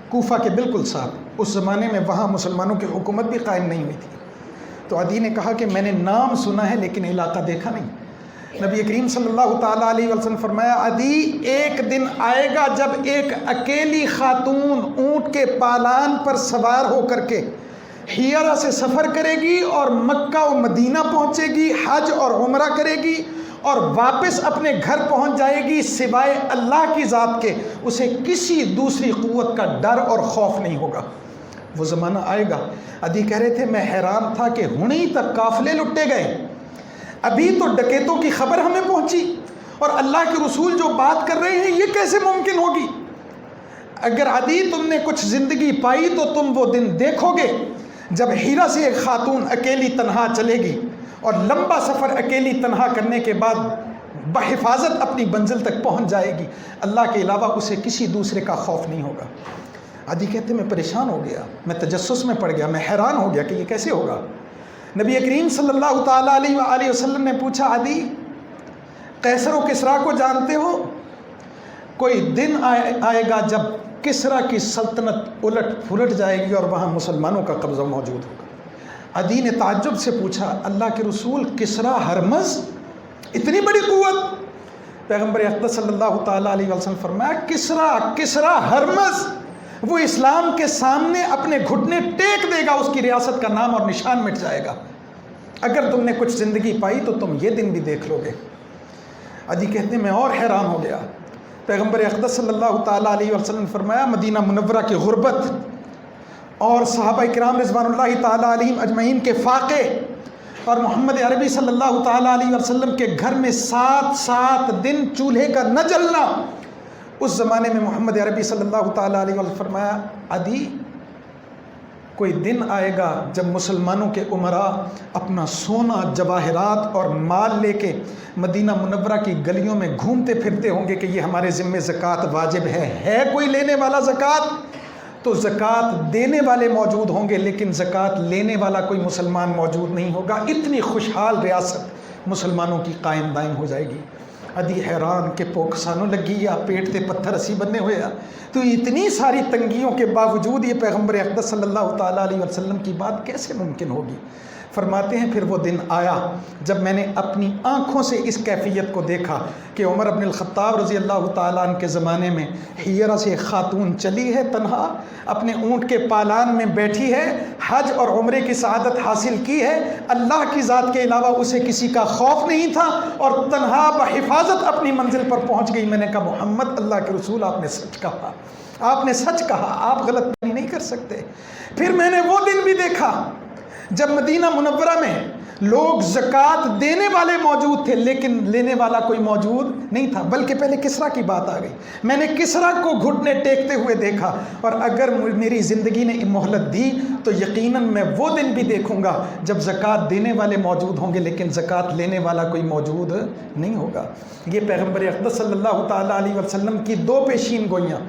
کوفہ کے بالکل ساتھ، اس زمانے میں وہاں مسلمانوں کی حکومت بھی قائم نہیں ہوئی تھی۔ تو عدی نے کہا کہ میں نے نام سنا ہے لیکن علاقہ دیکھا نہیں۔ نبی کریم صلی اللہ تعالیٰ علیہ وسلم فرمایا عدی ایک دن آئے گا جب ایک اکیلی خاتون اونٹ کے پالان پر سوار ہو کر کے حیرہ سے سفر کرے گی اور مکہ و مدینہ پہنچے گی، حج اور عمرہ کرے گی اور واپس اپنے گھر پہنچ جائے گی، سوائے اللہ کی ذات کے اسے کسی دوسری قوت کا ڈر اور خوف نہیں ہوگا۔ وہ زمانہ آئے گا۔ عدی کہہ رہے تھے میں حیران تھا کہ ہنی تک قافلے لٹے گئے، ابھی تو ڈکیتوں کی خبر ہمیں پہنچی اور اللہ کے رسول جو بات کر رہے ہیں یہ کیسے ممکن ہوگی؟ اگر عدی تم نے کچھ زندگی پائی تو تم وہ دن دیکھو گے جب حیرہ سے ایک خاتون اکیلی تنہا چلے گی اور لمبا سفر اکیلی تنہا کرنے کے بعد بحفاظت اپنی منزل تک پہنچ جائے گی، اللہ کے علاوہ اسے کسی دوسرے کا خوف نہیں ہوگا۔ عدی کہتے میں پریشان ہو گیا، میں تجسس میں پڑ گیا، میں حیران ہو گیا کہ یہ کیسے ہوگا۔ نبی کریم صلی اللہ تعالیٰ علیہ وآلہ وسلم نے پوچھا عدی قیصر و کسریٰ کو جانتے ہو؟ کوئی دن آئے گا جب کسریٰ کی سلطنت الٹ پھلٹ جائے گی اور وہاں مسلمانوں کا قبضہ موجود ہوگا۔ عدی نے تعجب سے پوچھا اللہ کے رسول کسریٰ ہرمز اتنی بڑی قوت؟ پیغمبر اقدس صلی اللہ تعالیٰ علیہ وسلم فرمایا کسریٰ ہرمز وہ اسلام کے سامنے اپنے گھٹنے ٹیک دے گا، اس کی ریاست کا نام اور نشان مٹ جائے گا۔ اگر تم نے کچھ زندگی پائی تو تم یہ دن بھی دیکھ لو گے۔ عدی کہتے ہیں میں اور حیران ہو گیا۔ پیغمبر اقدس صلی اللہ تعالیٰ علیہ وسلم نے فرمایا مدینہ منورہ کی غربت اور صحابہ کرام رضوان اللہ تعالیٰ علیہم اجمعین کے فاقے اور محمد عربی صلی اللہ تعالیٰ علیہ وسلم کے گھر میں 7 دن چولہے کا نہ جلنا، اس زمانے میں محمد عربی صلی اللہ تعالیٰ علیہ وسلم فرمایا عدی کوئی دن آئے گا جب مسلمانوں کے امراء اپنا سونا جواہرات اور مال لے کے مدینہ منورہ کی گلیوں میں گھومتے پھرتے ہوں گے کہ یہ ہمارے ذمہ زکوٰۃ واجب ہے کوئی لینے والا زکوٰۃ؟ تو زکوٰۃ دینے والے موجود ہوں گے لیکن زکوٰۃ لینے والا کوئی مسلمان موجود نہیں ہوگا۔ اتنی خوشحال ریاست مسلمانوں کی قائم دائم ہو جائے گی۔ عدی حیران کہ پوکسانوں لگی یا پیٹ تے پتھر اسی بننے ہوئے تو اتنی ساری تنگیوں کے باوجود یہ پیغمبر اقدس صلی اللہ تعالیٰ علیہ وسلم کی بات کیسے ممکن ہوگی؟ فرماتے ہیں پھر وہ دن آیا جب میں نے اپنی آنکھوں سے اس کیفیت کو دیکھا کہ عمر بن الخطاب رضی اللہ تعالیٰ عنہ کے زمانے میں حیرہ سے خاتون چلی ہے تنہا، اپنے اونٹ کے پالان میں بیٹھی ہے، حج اور عمرے کی سعادت حاصل کی ہے، اللہ کی ذات کے علاوہ اسے کسی کا خوف نہیں تھا اور تنہا بحفاظت اپنی منزل پر پہنچ گئی۔ میں نے کہا محمد اللہ کے رسول آپ نے سچ کہا، آپ نے سچ کہا، آپ غلط بیانی نہیں کر سکتے۔ پھر میں نے وہ دن بھی دیکھا جب مدینہ منورہ میں لوگ زکوٰۃ دینے والے موجود تھے لیکن لینے والا کوئی موجود نہیں تھا، بلکہ پہلے کسریٰ کی بات آ گئی۔ میں نے کسریٰ کو گھٹنے ٹیکتے ہوئے دیکھا اور اگر میری زندگی نے مہلت دی تو یقیناً میں وہ دن بھی دیکھوں گا جب زکوٰۃ دینے والے موجود ہوں گے لیکن زکوٰۃ لینے والا کوئی موجود نہیں ہوگا۔ یہ پیغمبر اقدس صلی اللہ تعالیٰ علیہ وسلم کی 2 پیشین گوئیاں،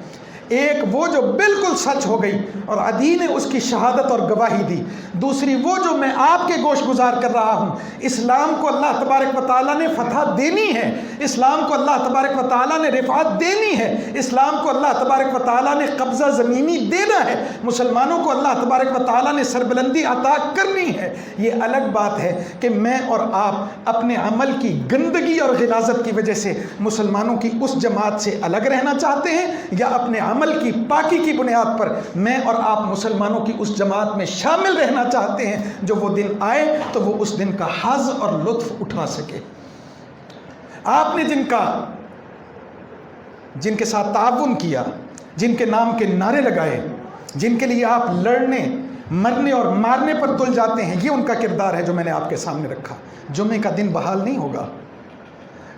ایک وہ جو بالکل سچ ہو گئی اور عدی نے اس کی شہادت اور گواہی دی، دوسری وہ جو میں آپ کے گوش گزار کر رہا ہوں۔ اسلام کو اللہ تبارک و تعالیٰ نے فتح دینی ہے، اسلام کو اللہ تبارک و تعالیٰ نے رفعت دینی ہے، اسلام کو اللہ تبارک و تعالیٰ نے قبضہ زمینی دینا ہے، مسلمانوں کو اللہ تبارک و تعالیٰ نے سربلندی عطا کرنی ہے۔ یہ الگ بات ہے کہ میں اور آپ اپنے عمل کی گندگی اور غلاظت کی وجہ سے مسلمانوں کی اس جماعت سے الگ رہنا چاہتے ہیں یا اپنے عمل کی پاکی کی بنیاد پر میں اور آپ مسلمانوں کی اس جماعت میں شامل رہنا چاہتے ہیں جو وہ دن آئے تو وہ اس دن کا حظ اور لطف اٹھا سکے۔ آپ نے جن کے ساتھ تعاون کیا، جن کے نام کے نعرے لگائے، جن کے لیے آپ لڑنے مرنے اور مارنے پر تل جاتے ہیں، یہ ان کا کردار ہے جو میں نے آپ کے سامنے رکھا۔ جمعے کا دن بحال نہیں ہوگا،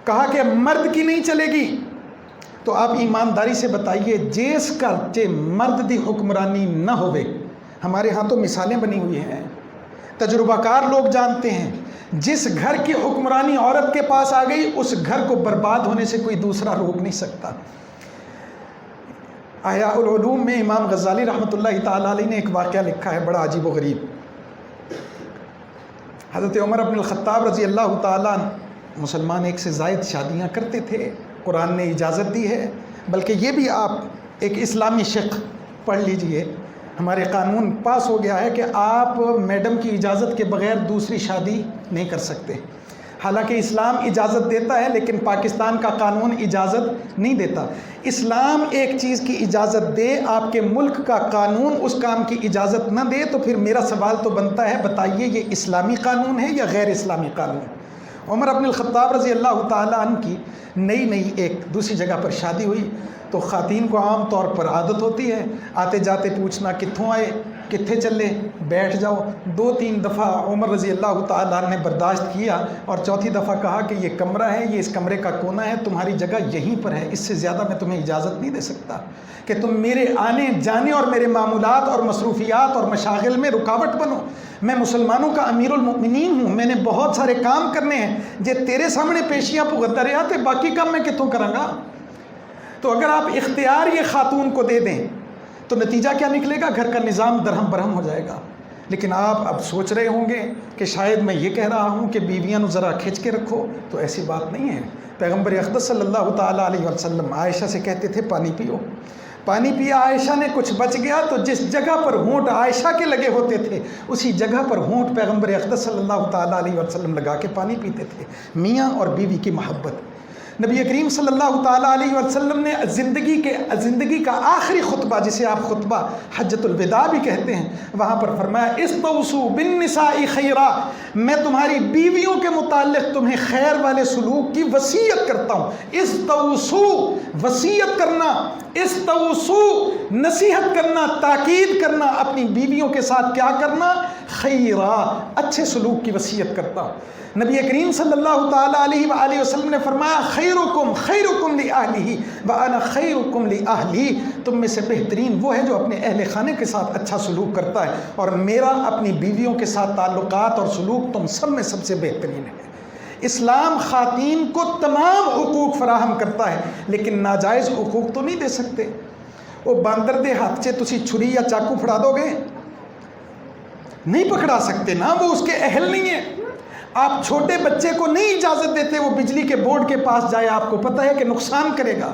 کہا کہ مرد کی نہیں چلے گی، تو آپ ایمانداری سے بتائیے جیس کرچے مرد دی حکمرانی نہ ہوئے۔ ہمارے ہاں تو مثالیں بنی ہوئی ہیں، تجربہ کار لوگ جانتے ہیں، جس گھر کی حکمرانی عورت کے پاس آ گئی اس گھر کو برباد ہونے سے کوئی دوسرا روک نہیں سکتا۔ احیاء العلوم میں امام غزالی رحمۃ اللہ تعالیٰ علیہ نے ایک واقعہ لکھا ہے بڑا عجیب و غریب۔ حضرت عمر بن الخطاب رضی اللہ تعالیٰ مسلمان 1 سے زائد شادیاں کرتے تھے، قرآن نے اجازت دی ہے، بلکہ یہ بھی آپ ایک اسلامی شق پڑھ لیجئے۔ ہمارے قانون پاس ہو گیا ہے کہ آپ میڈم کی اجازت کے بغیر دوسری شادی نہیں کر سکتے. حالانکہ اسلام اجازت دیتا ہے لیکن پاکستان کا قانون اجازت نہیں دیتا. اسلام ایک چیز کی اجازت دے، آپ کے ملک کا قانون اس کام کی اجازت نہ دے، تو پھر میرا سوال تو بنتا ہے، بتائیے یہ اسلامی قانون ہے یا غیر اسلامی قانون؟ عمر بن الخطاب رضی اللہ تعالیٰ عنہ کی نئی ایک دوسری جگہ پر شادی ہوئی تو خواتین کو عام طور پر عادت ہوتی ہے آتے جاتے پوچھنا، کتھوں آئے، کتھے چلے، بیٹھ جاؤ. 2-3 دفعہ عمر رضی اللہ تعالیٰ عنہ نے برداشت کیا اور چوتھی دفعہ کہا کہ یہ کمرہ ہے، یہ اس کمرے کا کونا ہے، تمہاری جگہ یہیں پر ہے، اس سے زیادہ میں تمہیں اجازت نہیں دے سکتا کہ تم میرے آنے جانے اور میرے معمولات اور مصروفیات اور مشاغل میں رکاوٹ بنو. میں مسلمانوں کا امیر المؤمنین ہوں، میں نے بہت سارے کام کرنے ہیں، جے تیرے سامنے پیشیاں پغتا رہا تے باقی کام میں کتوں کروں گا. تو اگر آپ اختیار یہ خاتون کو دے دیں تو نتیجہ کیا نکلے گا؟ گھر کا نظام درہم برہم ہو جائے گا. لیکن آپ اب سوچ رہے ہوں گے کہ شاید میں یہ کہہ رہا ہوں کہ بیویاں نو ذرا کھچ کے رکھو، تو ایسی بات نہیں ہے. پیغمبر اقدس صلی اللہ تعالیٰ علیہ وسلم عائشہ سے کہتے تھے پانی پیو. پانی پیا عائشہ نے، کچھ بچ گیا تو جس جگہ پر ہونٹ عائشہ کے لگے ہوتے تھے اسی جگہ پر ہونٹ پیغمبر اقدس صلی اللہ تعالیٰ علیہ وسلم لگا کے پانی پیتے تھے. میاں اور بیوی کی محبت. نبی کریم صلی اللہ تعالیٰ علیہ وسلم نے زندگی کا آخری خطبہ، جسے آپ خطبہ حجۃ الوداع بھی کہتے ہیں، وہاں پر فرمایا استوصوا بالنساء خیرا، میں تمہاری بیویوں کے متعلق تمہیں خیر والے سلوک کی وصیت کرتا ہوں. استوصوا وصیت کرنا، استوصوا نصیحت کرنا، تاکید کرنا، اپنی بیویوں کے ساتھ کیا کرنا؟ خیرا، اچھے سلوک کی وصیت کرتا ہوں. نبی کریم صلی اللہ تعالیٰ علیہ وآلہ وسلم نے فرمایا خیرکم لأہلہ وانا خیرکم لأہلی، تم میں سے بہترین وہ ہے جو اپنے اہل خانے کے ساتھ اچھا سلوک کرتا ہے، اور میرا اپنی بیویوں کے ساتھ تعلقات اور سلوک تم سب میں سب سے بہترین ہے. اسلام خواتین کو تمام حقوق فراہم کرتا ہے لیکن ناجائز حقوق تو نہیں دے سکتے. وہ باندر دے ہاتھ سے تسی چھری یا چاقو پھڑا دو گے؟ نہیں پکڑا سکتے نا، وہ اس کے اہل نہیں ہے. آپ چھوٹے بچے کو نہیں اجازت دیتے وہ بجلی کے بورڈ کے پاس جائے، آپ کو پتہ ہے کہ نقصان کرے گا.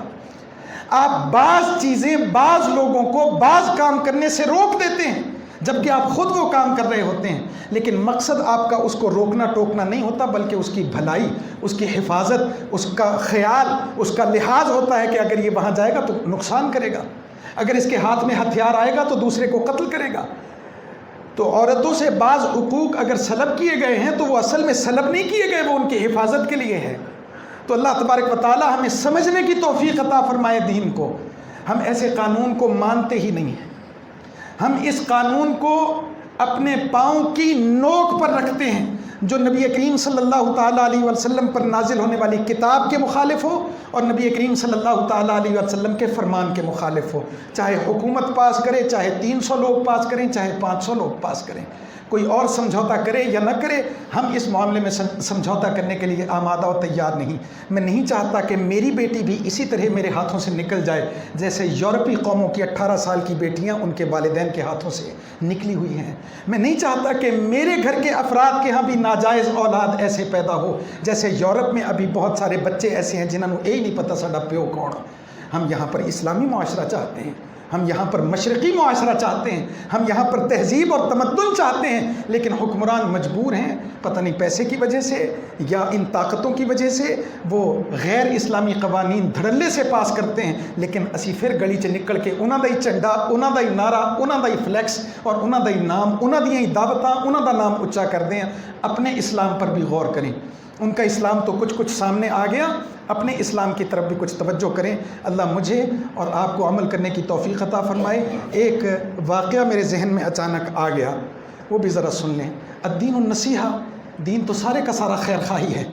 آپ بعض چیزیں بعض لوگوں کو بعض کام کرنے سے روک دیتے ہیں جبکہ آپ خود وہ کام کر رہے ہوتے ہیں، لیکن مقصد آپ کا اس کو روکنا ٹوکنا نہیں ہوتا بلکہ اس کی بھلائی، اس کی حفاظت، اس کا خیال، اس کا لحاظ ہوتا ہے کہ اگر یہ وہاں جائے گا تو نقصان کرے گا، اگر اس کے ہاتھ میں ہتھیار آئے گا تو دوسرے کو قتل کرے گا. تو عورتوں سے بعض حقوق اگر سلب کیے گئے ہیں تو وہ اصل میں سلب نہیں کیے گئے، وہ ان کی حفاظت کے لیے ہے. تو اللہ تبارک و تعالی ہمیں سمجھنے کی توفیق عطا فرمائے دین کو. ہم ایسے قانون کو مانتے ہی نہیں ہیں، ہم اس قانون کو اپنے پاؤں کی نوک پر رکھتے ہیں جو نبی کریم صلی اللہ تعالیٰ علیہ وسلم پر نازل ہونے والی کتاب کے مخالف ہو اور نبی کریم صلی اللہ تعالیٰ علیہ وسلم کے فرمان کے مخالف ہو. چاہے حکومت پاس کرے، چاہے 300 لوگ پاس کریں، چاہے 500 لوگ پاس کریں، کوئی اور سمجھوتا کرے یا نہ کرے، ہم اس معاملے میں سمجھوتا کرنے کے لیے آمادہ و تیار نہیں. میں نہیں چاہتا کہ میری بیٹی بھی اسی طرح میرے ہاتھوں سے نکل جائے جیسے یورپی قوموں کی 18 سال کی بیٹیاں ان کے والدین کے ہاتھوں سے نکلی ہوئی ہیں. میں نہیں چاہتا کہ میرے گھر کے افراد کے ہاں بھی ناجائز اولاد ایسے پیدا ہو جیسے یورپ میں ابھی بہت سارے بچے ایسے ہیں جنہوں نے نہیں پتہ ساڈا پیو کون. ہم یہاں پر اسلامی معاشرہ چاہتے ہیں، ہم یہاں پر مشرقی معاشرہ چاہتے ہیں، ہم یہاں پر تہذیب اور تمدن چاہتے ہیں، لیکن حکمران مجبور ہیں، پتہ نہیں پیسے کی وجہ سے یا ان طاقتوں کی وجہ سے وہ غیر اسلامی قوانین دھڑلے سے پاس کرتے ہیں. لیکن اسی پھر گلی چ نکل کے انہاں دا ہی جھنڈا، انہاں دا ہی نعرہ، انہاں دا ہی فلیکس اور انہاں دا ہی نام، انہاں دیاں ہی دعوتاں، انہاں دا نام اونچا کر دیں. اپنے اسلام پر بھی غور کریں. ان کا اسلام تو کچھ سامنے آ گیا، اپنے اسلام کی طرف بھی کچھ توجہ کریں. اللہ مجھے اور آپ کو عمل کرنے کی توفیق عطا فرمائے. ایک واقعہ میرے ذہن میں اچانک آ گیا، وہ بھی ذرا سن لیں. الدین النصیحہ، دین تو سارے کا سارا خیر خواہی ہے.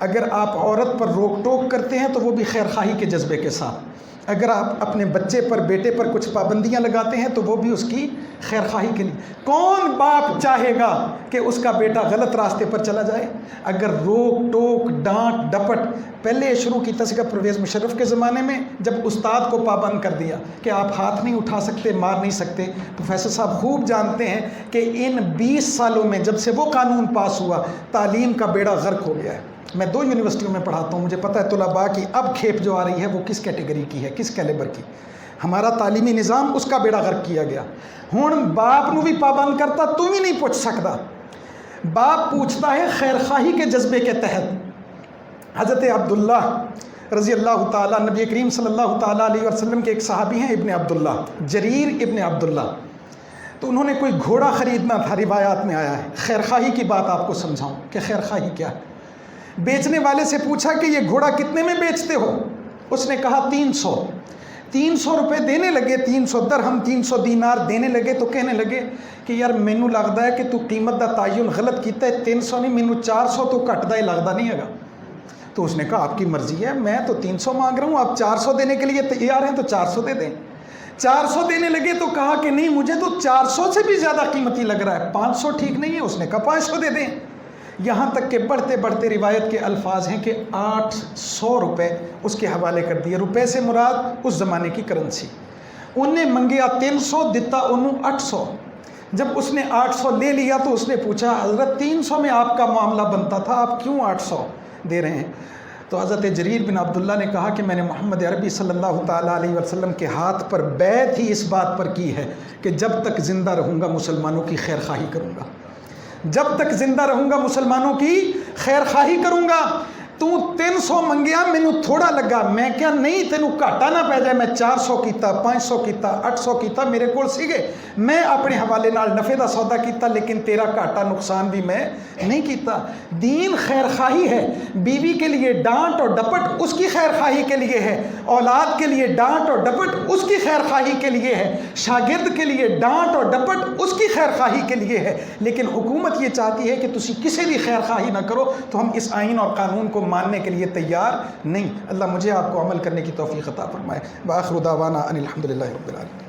اگر آپ عورت پر روک ٹوک کرتے ہیں تو وہ بھی خیر خواہی کے جذبے کے ساتھ. اگر آپ اپنے بچے پر، بیٹے پر کچھ پابندیاں لگاتے ہیں تو وہ بھی اس کی خیر خواہی کے لیے. کون باپ چاہے گا کہ اس کا بیٹا غلط راستے پر چلا جائے؟ اگر روک ٹوک، ڈانٹ ڈپٹ، پہلے شروع کی تھا پرویز مشرف کے زمانے میں جب استاد کو پابند کر دیا کہ آپ ہاتھ نہیں اٹھا سکتے، مار نہیں سکتے. پروفیسر صاحب خوب جانتے ہیں کہ ان 20 سالوں میں جب سے وہ قانون پاس ہوا تعلیم کا بیڑا غرق ہو گیا ہے. میں 2 یونیورسٹیوں میں پڑھاتا ہوں، مجھے پتہ ہے طلباء کی اب کھیپ جو آ رہی ہے وہ کس کیٹیگری کی ہے، کس کیلیبر کی. ہمارا تعلیمی نظام اس کا بیڑا غرق کیا گیا. ہن باپ نو بھی پابند کرتا تو بھی نہیں پوچھ سکتا. باپ پوچھتا ہے خیر خواہی کے جذبے کے تحت. حضرت عبداللہ رضی اللہ تعالیٰ، نبی کریم صلی اللہ تعالیٰ علیہ وسلم کے ایک صحابی ہیں ابن عبداللہ، جریر ابن عبداللہ. تو انہوں نے کوئی گھوڑا خریدنا تھا، روایات میں آیا ہے. خیر خواہی کی بات آپ کو سمجھاؤں کہ خیر خواہی کیا ہے. بیچنے والے سے پوچھا کہ یہ گھوڑا کتنے میں بیچتے ہو؟ اس نے کہا 300 روپے دینے لگے، 300 درہم 300 دینار دینے لگے. تو کہنے لگے کہ یار مینوں لگتا ہے کہ تو قیمت دا تعین غلط کیتا ہے، 300 نہیں مینوں 400 تو گھٹ دا ہی لگتا نہیں ہے گا. تو اس نے کہا آپ کی مرضی ہے، میں تو 300 مانگ رہا ہوں، آپ 400 دینے کے لیے تیار ہیں تو 400 دے دیں. 400 دینے لگے تو کہا کہ نہیں مجھے تو 400 سے بھی زیادہ قیمتی لگ رہا ہے، 500 ٹھیک نہیں ہے. اس نے کہا 500 دے دیں. یہاں تک کہ بڑھتے بڑھتے روایت کے الفاظ ہیں کہ 800 روپے اس کے حوالے کر دیے. روپے سے مراد اس زمانے کی کرنسی. انہیں منگیا 300، دیتا انہوں 800. جب اس نے 800 لے لیا تو اس نے پوچھا حضرت 300 میں آپ کا معاملہ بنتا تھا، آپ کیوں 800 دے رہے ہیں؟ تو حضرت جریر بن عبداللہ نے کہا کہ میں نے محمد عربی صلی اللہ تعالیٰ علیہ وسلم کے ہاتھ پر بیعت ہی اس بات پر کی ہے کہ جب تک زندہ رہوں گا مسلمانوں کی خیر خواہی کروں گا. جب تک زندہ رہوں گا مسلمانوں کی خیر خواہی کروں گا. تو 300 منگیا، مینوں تھوڑا لگا، میں کیا نہیں تینوں گھاٹا نہ پی جائے، میں 400 کیتا، 500 کیتا، 800 کیتا، میرے کول سیگے، میں اپنے حوالے نال نفع دا سودا کیتا، لیکن تیرا گھاٹا نقصان بھی میں نہیں کیتا. دین خیر خواہی ہے. بیوی کے لیے ڈانٹ اور ڈپٹ اس کی خیر خواہی کے لیے ہے، اولاد کے لیے ڈانٹ اور ڈپٹ اس کی خیر خواہی کے لیے ہے، شاگرد کے لیے ڈانٹ اور ڈپٹ اس کی خیر خواہی کے لیے ہے. لیکن حکومت یہ چاہتی ہے کہ تسی کسی بھی خیر خواہی نہ کرو. تو ہم اس آئین اور قانون کو ماننے کے لیے تیار نہیں. اللہ مجھے آپ کو عمل کرنے کی توفیق عطا فرمائے. وآخر دعوانا ان الحمدللہ رب العالمین.